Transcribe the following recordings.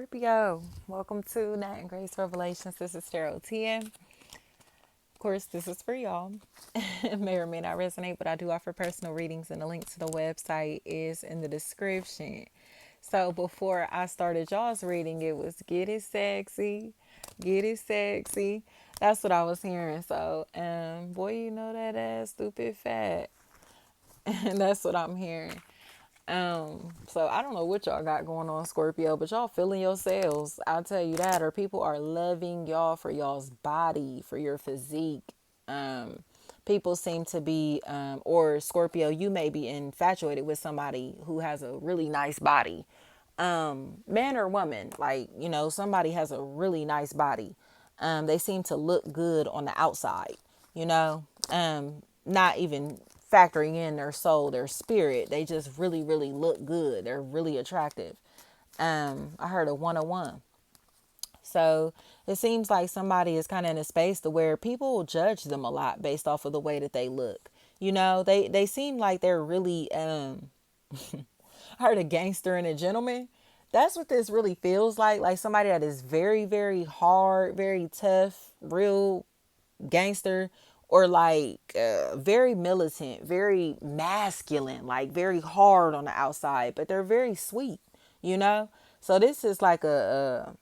Scorpio, welcome to Nat and Grace Revelations. This is Tarot 10. Of course, this is for y'all. It may or may not resonate, but I do offer personal readings, and the link to the website is in the description. So before I started y'all's reading, it was get it sexy, get it sexy. That's what I was hearing. So, boy, you know that ass stupid fat, and that's what I'm hearing. So I don't know what y'all got going on, Scorpio, but y'all feeling yourselves. I'll tell you that. Or people are loving y'all for y'all's body, for your physique. Um, People seem to be, or Scorpio, you may be infatuated with somebody who has a really nice body. Man or woman, like, somebody has a really nice body. They seem to look good on the outside, not even factoring in their soul, their spirit. They just really, really look good. They're really attractive. I heard a 101. So it seems like somebody is kind of in a space to where people will judge them a lot based off of the way that they look. They seem like they're really I heard a gangster and a gentleman. That's what this really feels like. Like somebody that is very, very hard, very tough, real gangster, or like very militant, very masculine, like very hard on the outside, but they're very sweet, you know? So this is like a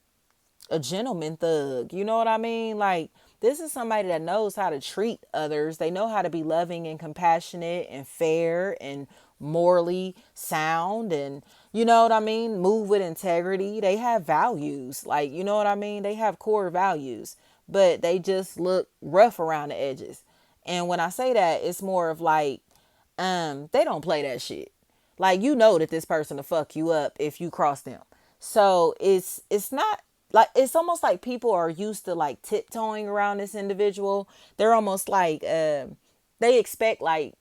gentleman thug. You know what I mean? Like, this is somebody that knows how to treat others. They know how to be loving and compassionate and fair and morally sound, and you know what I mean? Move with integrity. They have values. Like, you know what I mean? They have core values, but they just look rough around the edges. And when I say that, it's more of like, they don't play that shit. Like, you know that this person will fuck you up if you cross them. So it's not like, it's almost like people are used to like tiptoeing around this individual. They're almost like they expect like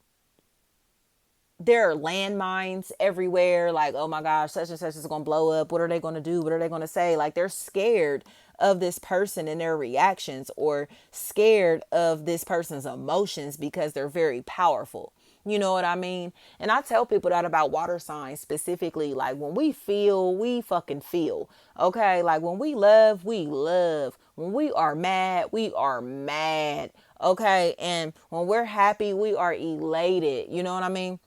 there are landmines everywhere. Like, oh my gosh, such and such is gonna blow up. What are they gonna do? What are they gonna say? Like, they're scared of this person and their reactions, or scared of this person's emotions because they're very powerful. You know what I mean? And I tell people that about water signs specifically. Like, when we feel, we fucking feel. Okay? Like, when we love, we love. When we are mad, we are mad. Okay? And when we're happy, we are elated. You know what I mean?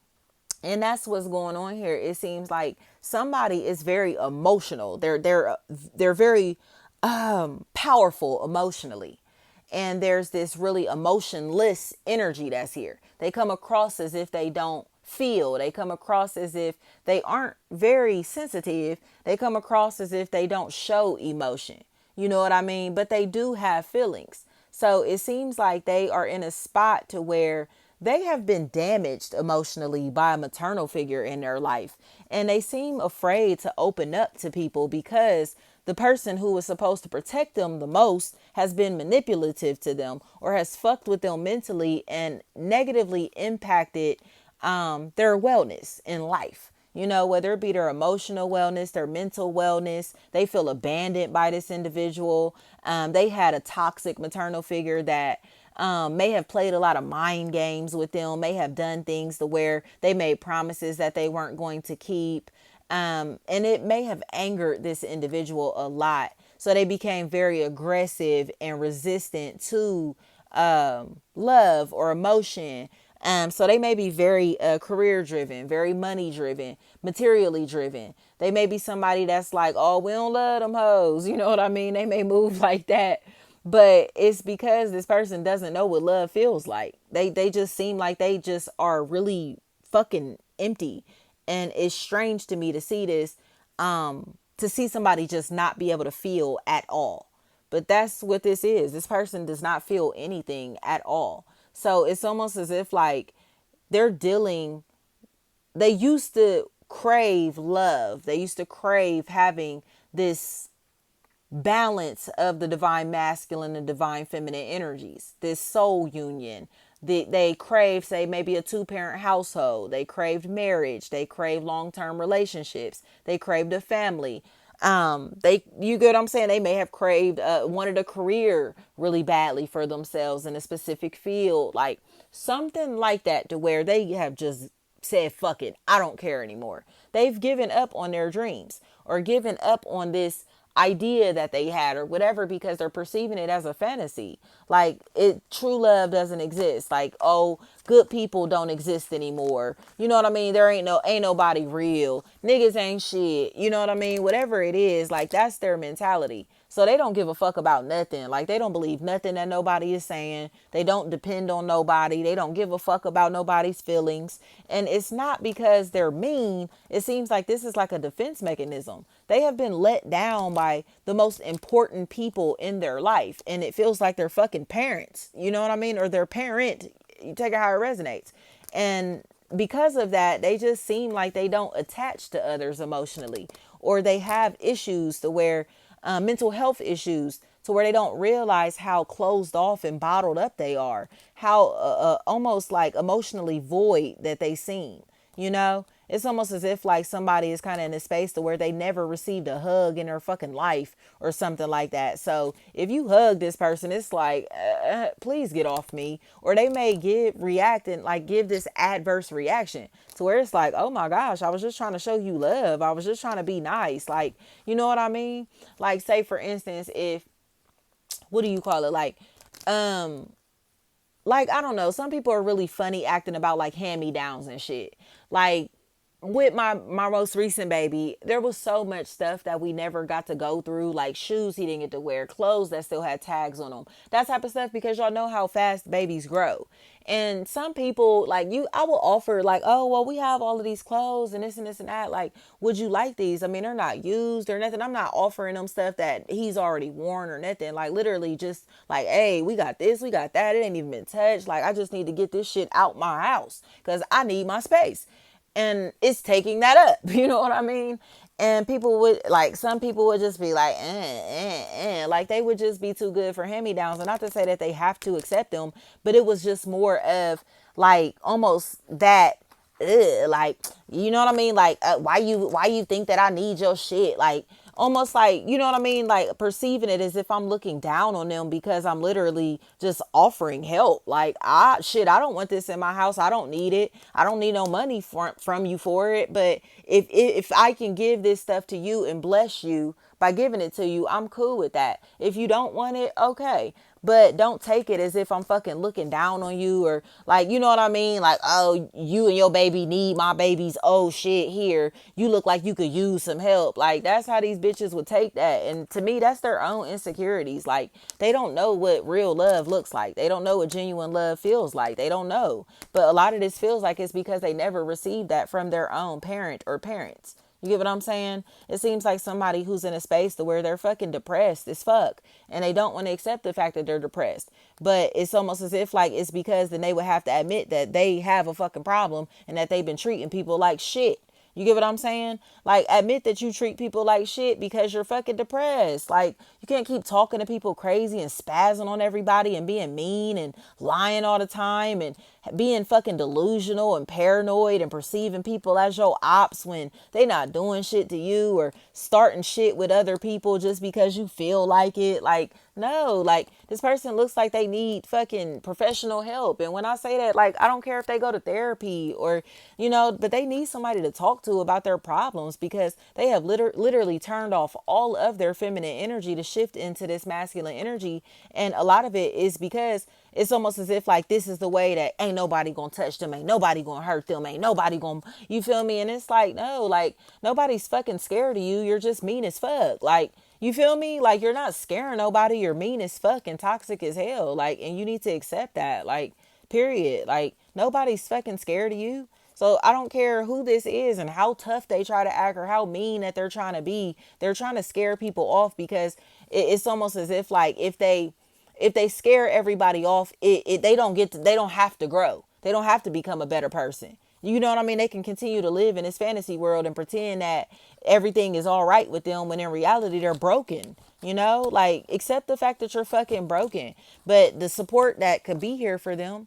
And that's what's going on here. It seems like somebody is very emotional. They're very powerful emotionally. And there's this really emotionless energy that's here. They come across as if they don't feel. They come across as if they aren't very sensitive. They come across as if they don't show emotion. You know what I mean? But they do have feelings. So it seems like they are in a spot to where they have been damaged emotionally by a maternal figure in their life. And they seem afraid to open up to people because the person who was supposed to protect them the most has been manipulative to them, or has fucked with them mentally and negatively impacted their wellness in life. You know, whether it be their emotional wellness, their mental wellness, they feel abandoned by this individual. They had a toxic maternal figure that may have played a lot of mind games with them, may have done things to where they made promises that they weren't going to keep. And it may have angered this individual a lot. So they became very aggressive and resistant to love or emotion. So they may be very career driven, very money driven, materially driven. They may be somebody that's like, oh, we don't love them hoes. You know what I mean? They may move like that. But it's because this person doesn't know what love feels like. They just seem like they just are really fucking empty. And it's strange to me to see this, to see somebody just not be able to feel at all. But that's what this is. This person does not feel anything at all. So it's almost as if like they're dealing, they used to crave love. They used to crave having this balance of the divine masculine and divine feminine energies, this soul union. They crave, say, maybe a two-parent household. They craved marriage. They craved long-term relationships. They craved a family. You get what I'm saying? They may have craved, wanted a career really badly for themselves in a specific field, like something like that, to where they have just said, fuck it, I don't care anymore. They've given up on their dreams, or given up on this idea that they had or whatever, because they're perceiving it as a fantasy. Like, it, true love doesn't exist. Like, oh, good people don't exist anymore. You know what I mean? There ain't nobody real. Niggas ain't shit. You know what I mean? Whatever it is, like, that's their mentality. So they don't give a fuck about nothing. Like, they don't believe nothing that nobody is saying. They don't depend on nobody. They don't give a fuck about nobody's feelings. And it's not because they're mean. It seems like this is like a defense mechanism. They have been let down by the most important people in their life. And it feels like they're fucking parents. You know what I mean? Or their parent. You take it how it resonates. And because of that, they just seem like they don't attach to others emotionally, or they have issues to where mental health issues, to where they don't realize how closed off and bottled up they are, how almost like emotionally void that they seem. You know, it's almost as if like somebody is kind of in a space to where they never received a hug in their fucking life or something like that. So if you hug this person, it's like, please get off me. Or they may react and like give this adverse reaction to where it's like, oh my gosh, I was just trying to show you love. I was just trying to be nice. Like, you know what I mean? Like, say for instance, if, what do you call it? Like, I don't know, some people are really funny acting about like hand-me-downs and shit. Like, with my most recent baby, there was so much stuff that we never got to go through, like shoes he didn't get to wear, clothes that still had tags on them, that type of stuff, because y'all know how fast babies grow. And some people, like, I will offer like, oh well, we have all of these clothes and this and this and that, like, would you like these? I mean, they're not used or nothing. I'm not offering them stuff that he's already worn or nothing. Like, literally just like, hey, we got this, we got that, it ain't even been touched. Like, I just need to get this shit out my house because I need my space. And it's taking that up, you know what I mean? And people would, like, some people would just be like, like they would just be too good for hand-me-downs. And not to say that they have to accept them, but it was just more of like almost that, like, you know what I mean? Like, why you think that I need your shit? Like, almost like, you know what I mean? Like, perceiving it as if I'm looking down on them because I'm literally just offering help. Like, I don't want this in my house. I don't need it. I don't need no money from you for it. But if I can give this stuff to you and bless you by giving it to you, I'm cool with that. If you don't want it, okay. But don't take it as if I'm fucking looking down on you, or like, you know what I mean? Like, oh, you and your baby need my baby's, oh shit, here. You look like you could use some help. Like, that's how these bitches would take that. And to me, that's their own insecurities. Like, they don't know what real love looks like. They don't know what genuine love feels like. They don't know. But a lot of this feels like it's because they never received that from their own parent or parents. You get what I'm saying? It seems like somebody who's in a space to where they're fucking depressed as fuck, and they don't want to accept the fact that they're depressed. But it's almost as if like it's because then they would have to admit that they have a fucking problem and that they've been treating people like shit. You get what I'm saying? Like, admit that you treat people like shit because you're fucking depressed. Like, you can't keep talking to people crazy and spazzing on everybody and being mean and lying all the time and being fucking delusional and paranoid and perceiving people as your ops when they not doing shit to you, or starting shit with other people just because you feel like it. Like, no, like, this person looks like they need fucking professional help. And when I say that, like, I don't care if they go to therapy or, you know, but they need somebody to talk to about their problems, because they have literally turned off all of their feminine energy to shift into this masculine energy. And a lot of it is because it's almost as if like this is the way that ain't nobody gonna touch them, ain't nobody gonna hurt them, ain't nobody gonna, you feel me? And it's like, no, like, nobody's fucking scared of you. You're just mean as fuck. Like, you feel me? Like, you're not scaring nobody. You're mean as fuck and toxic as hell. Like, and you need to accept that. Like, period. Like, nobody's fucking scared of you. So I don't care who this is and how tough they try to act or how mean that they're trying to be. They're trying to scare people off, because it's almost as if like if they scare everybody off, they don't have to grow. They don't have to become a better person. You know what I mean? They can continue to live in this fantasy world and pretend that everything is all right with them when in reality they're broken. You know, like, accept the fact that you're fucking broken. But the support that could be here for them,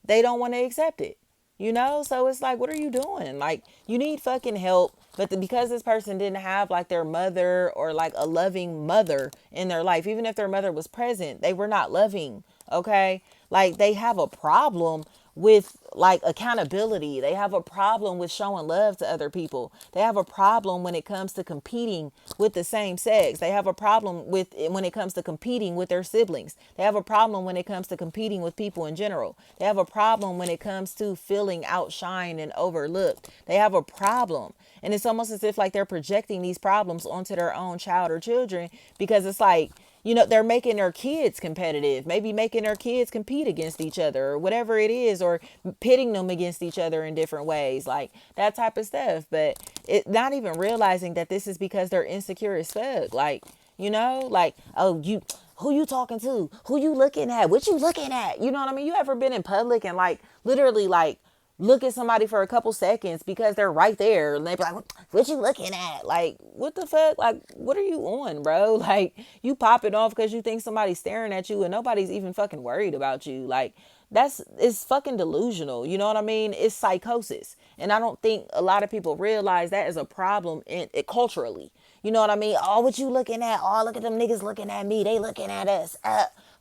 they don't want to accept it. You know, so it's like, what are you doing? Like, you need fucking help. But because this person didn't have like their mother or like a loving mother in their life, even if their mother was present, they were not loving. Okay. Like, they have a problem with like accountability. They have a problem with showing love to other people. They have a problem when it comes to competing with the same sex. They have a problem with when it comes to competing with their siblings. They have a problem when it comes to competing with people in general. They have a problem when it comes to feeling outshined and overlooked. They have a problem. And it's almost as if like they're projecting these problems onto their own child or children, because it's like, you know, they're making their kids competitive, maybe making their kids compete against each other or whatever it is, or pitting them against each other in different ways, like that type of stuff. But it not even realizing that this is because they're insecure as fuck. Like, you know, like, oh, you, who you talking to? Who you looking at? What you looking at? You know what I mean? You ever been in public and like literally like look at somebody for a couple seconds because they're right there and they be like, what you looking at? Like, what the fuck? Like, what are you on, bro? Like, you popping off because you think somebody's staring at you and nobody's even fucking worried about you. Like, it's fucking delusional. You know what I mean? It's psychosis. And I don't think a lot of people realize that is a problem in it culturally. You know what I mean? Oh, what you looking at? Oh, look at them niggas looking at me. They looking at us.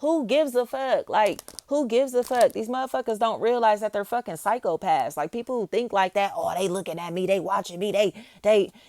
Who gives a fuck? Like, who gives a fuck? These motherfuckers don't realize that they're fucking psychopaths. Like, people who think like that, oh, they looking at me, they watching me,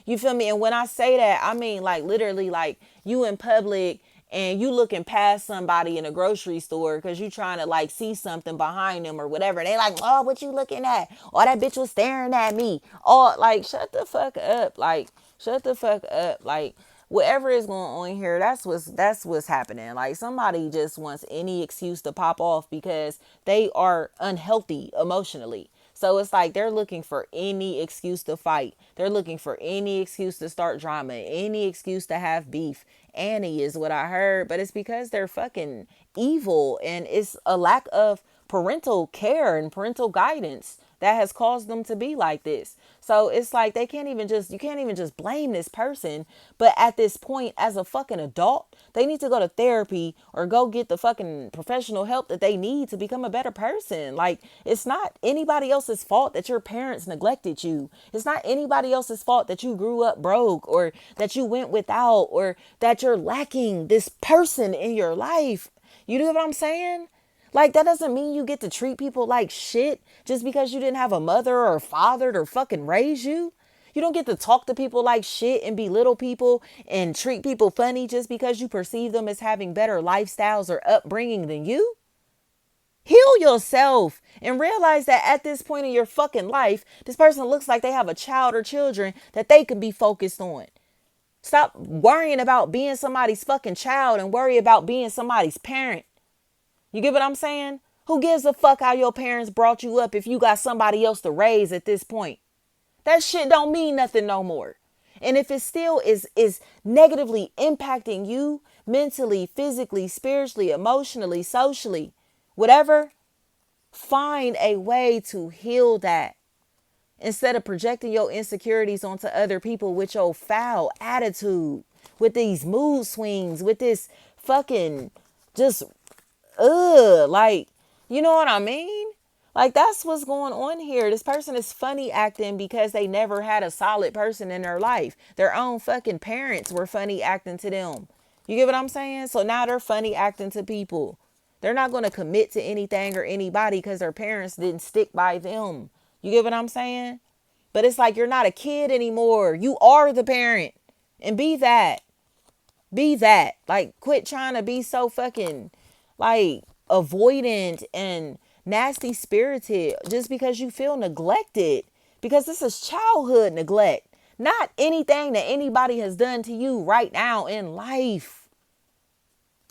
you feel me? And when I say that, I mean, like, literally, like, you in public and you looking past somebody in a grocery store because you trying to, like, see something behind them or whatever. They like, oh, what you looking at? Oh, that bitch was staring at me. Oh, like, shut the fuck up. Like, shut the fuck up. Like, whatever is going on here, that's what's happening. Like, somebody just wants any excuse to pop off because they are unhealthy emotionally. So it's like they're looking for any excuse to fight. They're looking for any excuse to start drama, any excuse to have beef. Annie is what I heard, but it's because they're fucking evil, and it's a lack of parental care and parental guidance that has caused them to be like this. So it's like you can't even just blame this person. But at this point, as a fucking adult, they need to go to therapy or go get the fucking professional help that they need to become a better person. Like, it's not anybody else's fault that your parents neglected you. It's not anybody else's fault that you grew up broke or that you went without or that you're lacking this person in your life. You know what I'm saying? Like, that doesn't mean you get to treat people like shit just because you didn't have a mother or a father to fucking raise you. You don't get to talk to people like shit and belittle people and treat people funny just because you perceive them as having better lifestyles or upbringing than you. Heal yourself and realize that at this point in your fucking life, this person looks like they have a child or children that they can be focused on. Stop worrying about being somebody's fucking child and worry about being somebody's parent. You get what I'm saying? Who gives a fuck how your parents brought you up if you got somebody else to raise at this point? That shit don't mean nothing no more. And if it still is negatively impacting you mentally, physically, spiritually, emotionally, socially, whatever, find a way to heal that. Instead of projecting your insecurities onto other people with your foul attitude, with these mood swings, with this fucking just like, you know what I mean? Like, that's what's going on here. This person is funny acting because they never had a solid person in their life. Their own fucking parents were funny acting to them. You get what I'm saying? So now they're funny acting to people. They're not going to commit to anything or anybody because their parents didn't stick by them. You get what I'm saying? But it's like, you're not a kid anymore. You are the parent. And be that. Be that. Like, quit trying to be so fucking like avoidant and nasty spirited just because you feel neglected, because this is childhood neglect, not anything that anybody has done to you right now in life.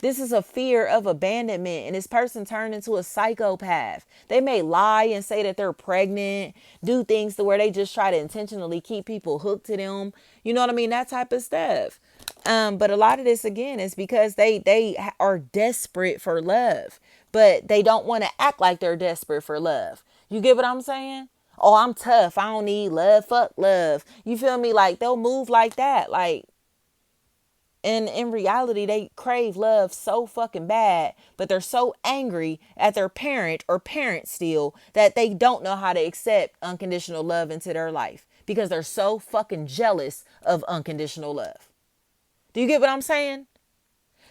This is a fear of abandonment, and this person turned into a psychopath. They may lie and say that they're pregnant, do things to where they just try to intentionally keep people hooked to them. You know what I mean? That type of stuff. But a lot of this, again, is because they are desperate for love, but they don't want to act like they're desperate for love. You get what I'm saying? Oh, I'm tough. I don't need love. Fuck love. You feel me? Like, they'll move like that. Like, and in reality, they crave love so fucking bad, but they're so angry at their parent or parents still that they don't know how to accept unconditional love into their life because they're so fucking jealous of unconditional love. Do you get what I'm saying?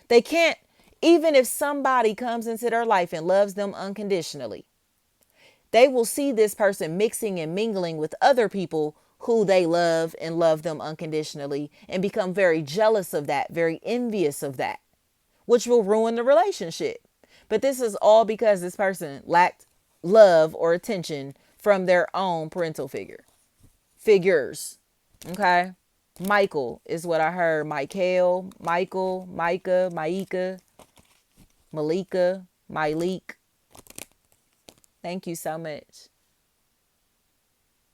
They can't, even if somebody comes into their life and loves them unconditionally, they will see this person mixing and mingling with other people who they love and love them unconditionally, and become very jealous of that, very envious of that, which will ruin the relationship. But this is all because this person lacked love or attention from their own parental figures. Okay. Michael is what I heard. Michael, Michael, Micah, Maika, Malika, Myleek. Thank you so much.